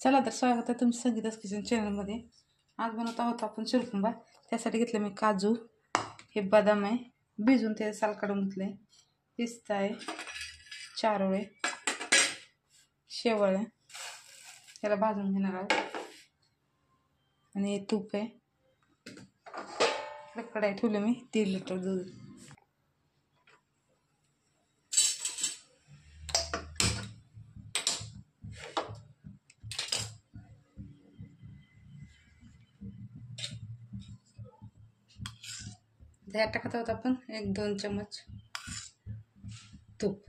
चला तर स्वागत आहे तुमच्या संगीता's किचन चॅनलमध्ये. आज बनवत आहोत आपण शिरखुंबा. त्यासाठी घेतलं मी काजू, हे बदाम आहे भिजून ते साल काढून घेतले, पिस्ता आहे, चारोळे, शेवळ आहे, त्याला भाजून घेणार आहोत, आणि हे तूप आहे. कढई ठेवलं मी 3 लिटर दूध. त्यात टाकत आहोत आपण 1-2 चम्मच तूप.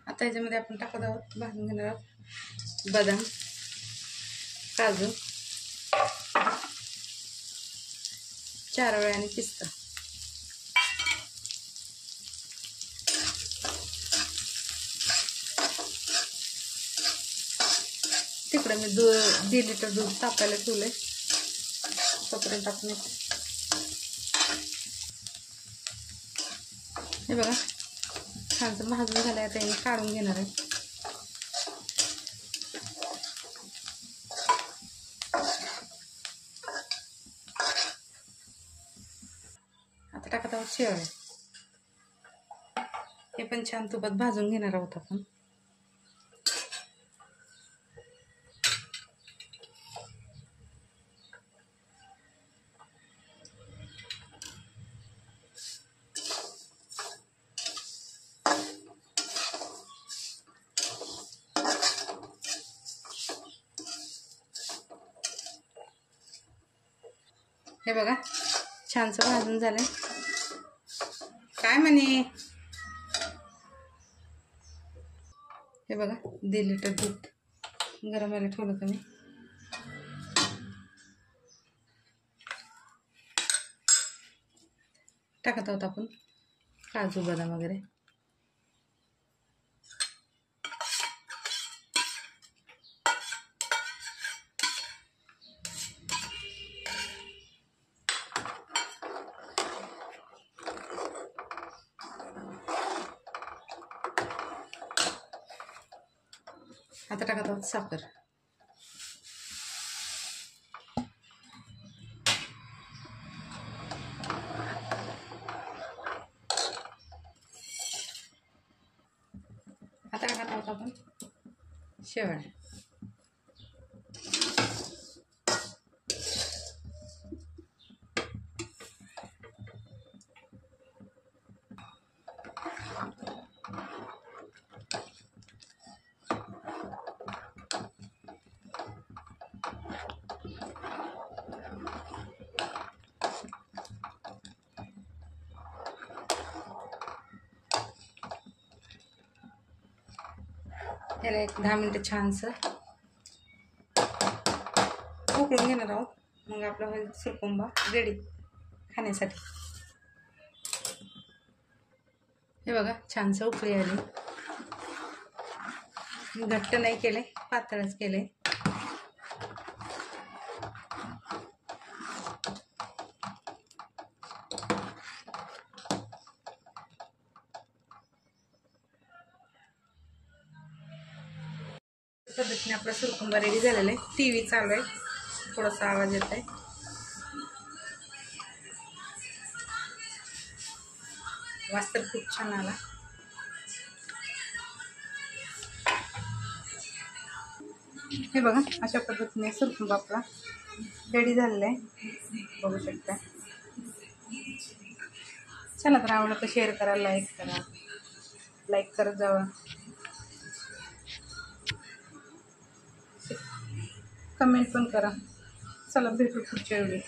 आता याच्यामध्ये आपण टाकत आहोत, भाजून घेणार आहोत बदाम, काजू, चारोळे आणि पिस्ता. तिकडे मी 2 लिटर दूध तापायला ठेवले, तोपर्यंत टाकून येते. हे बघा छानसं भाजून झालं. आता हे काढून घेणार आहे. आता टाकत आहोत शेवळे, हे पण छान तुपात भाजून घेणार आहोत आपण. हे बघा छानसं भाजून झालंय. काय म्हणे, हे बघा 1.5 लिटर दूध गरम व्हायला ठेवलं होतं मी. टाकत आहोत आपण काजू, बदाम वगैरे. आता टाकत आहोत साखर. आता टाकत आहोत आपण शेवळ्या. याला 10 मिनिटं छानसं उकळून घेणार आहोत. मग आपला होईल शिरखुंबा रेडी खाण्यासाठी. हे बघा छानसं उकळी आली. घट्ट नाही केले, पातळच केले. पद्धतीने आपला शिरखुंबा रेडी झालेला आहे. टीव्ही चालू आहे, थोडासा आवाज येत आहे. वास तर खूप छान आला. हे बघा अशा पद्धतीने शिरखुंबा आपला रेडी झालेला आहे, बघू शकता. चला तर आवडलं तर शेअर करा, लाईक करत जावा, कमेंट पण करा. चला भेटू पुढच्या वेळी.